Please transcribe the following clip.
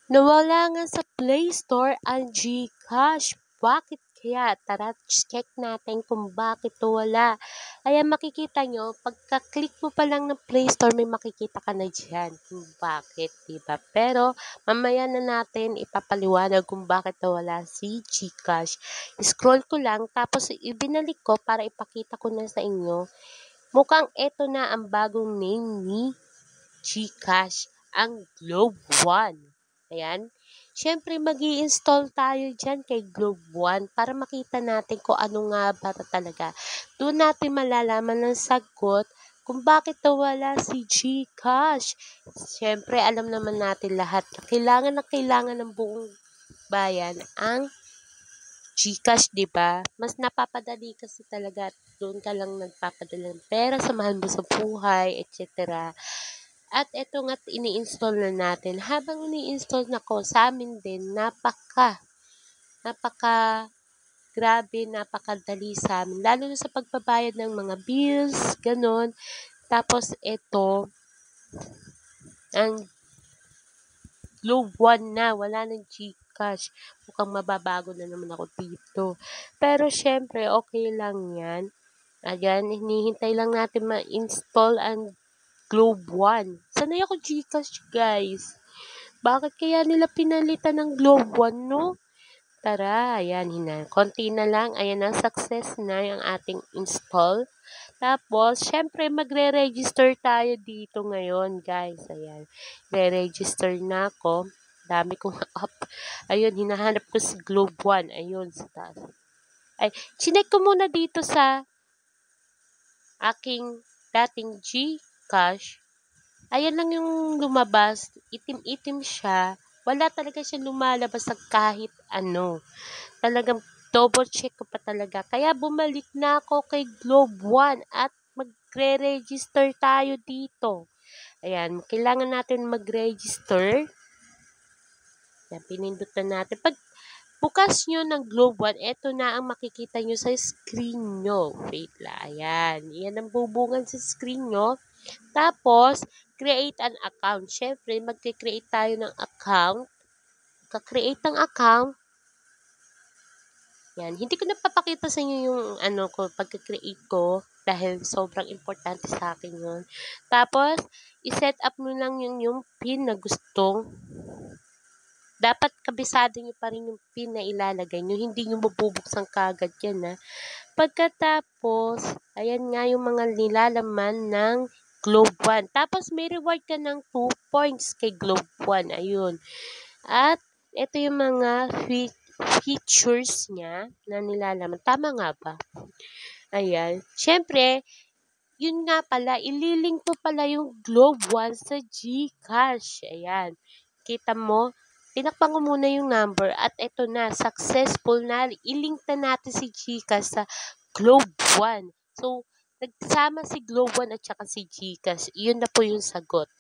Nawala nga sa Play Store ang GCash. Bakit kaya? Tara, check natin kung bakit wala. Ayan, makikita nyo, pagka-click mo pa lang ng Play Store, may makikita ka na dyan kung bakit, diba? Pero, mamaya na natin ipapaliwanag kung bakit nawala si GCash. Scroll ko lang, tapos ibinalik ko para ipakita ko na sa inyo. Mukhang eto na ang bagong name ni GCash, ang Globe One. Ayan. Siyempre, mag-i-install tayo dyan kay Globe One para makita natin kung ano nga ba talaga. Doon natin malalaman ng sagot kung bakit nawala si GCash. Siyempre, alam naman natin lahat na kailangan ng buong bayan ang GCash, di ba? Mas napapadali kasi talaga at doon ka lang nagpapadala ng pera, samahan mo sa buhay, etc. At eto nga't ini-install na natin. Habang ini-install na ko, sa amin din, grabe, napakadali sa amin. Lalo na sa pagbabayad ng mga bills, ganon. Tapos eto, ang Globe One na, wala ng GCash. Mukhang mababago na naman ako dito. Pero syempre, okay lang yan. Ayan, hinihintay lang natin ma-install ang Globe One. Sanay ako GCash, guys. Bakit kaya nila pinalitan ng Globe One, no? Tara, ayan, konti na lang. Ayan na, success na yung ating install. Tapos, syempre, magre-register tayo dito ngayon, guys. Ayan, re-register na ako. Dami kong up. Ayun, hinahanap ko si Globe One. Ayun, sa taas. Ay, chinek ko muna dito sa aking dating GCash. Ayan lang yung lumabas. Itim-itim siya. Wala talaga siya lumalabas sa kahit ano. Talagang double check ko pa talaga. Kaya bumalik na ako kay Globe One at magre-register tayo dito. Ayan, kailangan natin mag-register. Ayan, pinindot na natin. Pag bukas nyo ng Globe One, eto na ang makikita nyo sa screen nyo. Wait lang, ayan. Yan ang bubungan sa screen nyo. Tapos, create an account. Siyempre, mag-create tayo ng account. Ka-create ng account. Yan. Hindi ko napapakita sa inyo yung pagka-create ko dahil sobrang importante sa akin yun. Tapos, i-set up mo lang yung pin na gustong. Dapat kabisado nyo pa rin yung pin na ilalagay nyo. Hindi nyo mabubuksan kagad yan, ha. Pagkatapos, ayan nga yung mga nilalaman ng Globe One. Tapos, may reward ka ng 2 points kay Globe One. Ayun. At, ito yung mga features niya na nilalaman. Tama nga ba? Ayan. Siyempre, yun nga pala, ililink ko pala yung Globe One sa GCash. Ayan. Kita mo? Tinakpan ko muna yung number at ito na, successful na. I-link na natin si GCash sa Globe One. So, nagsama si Globe One at saka si GCash. Iyon na po yung sagot.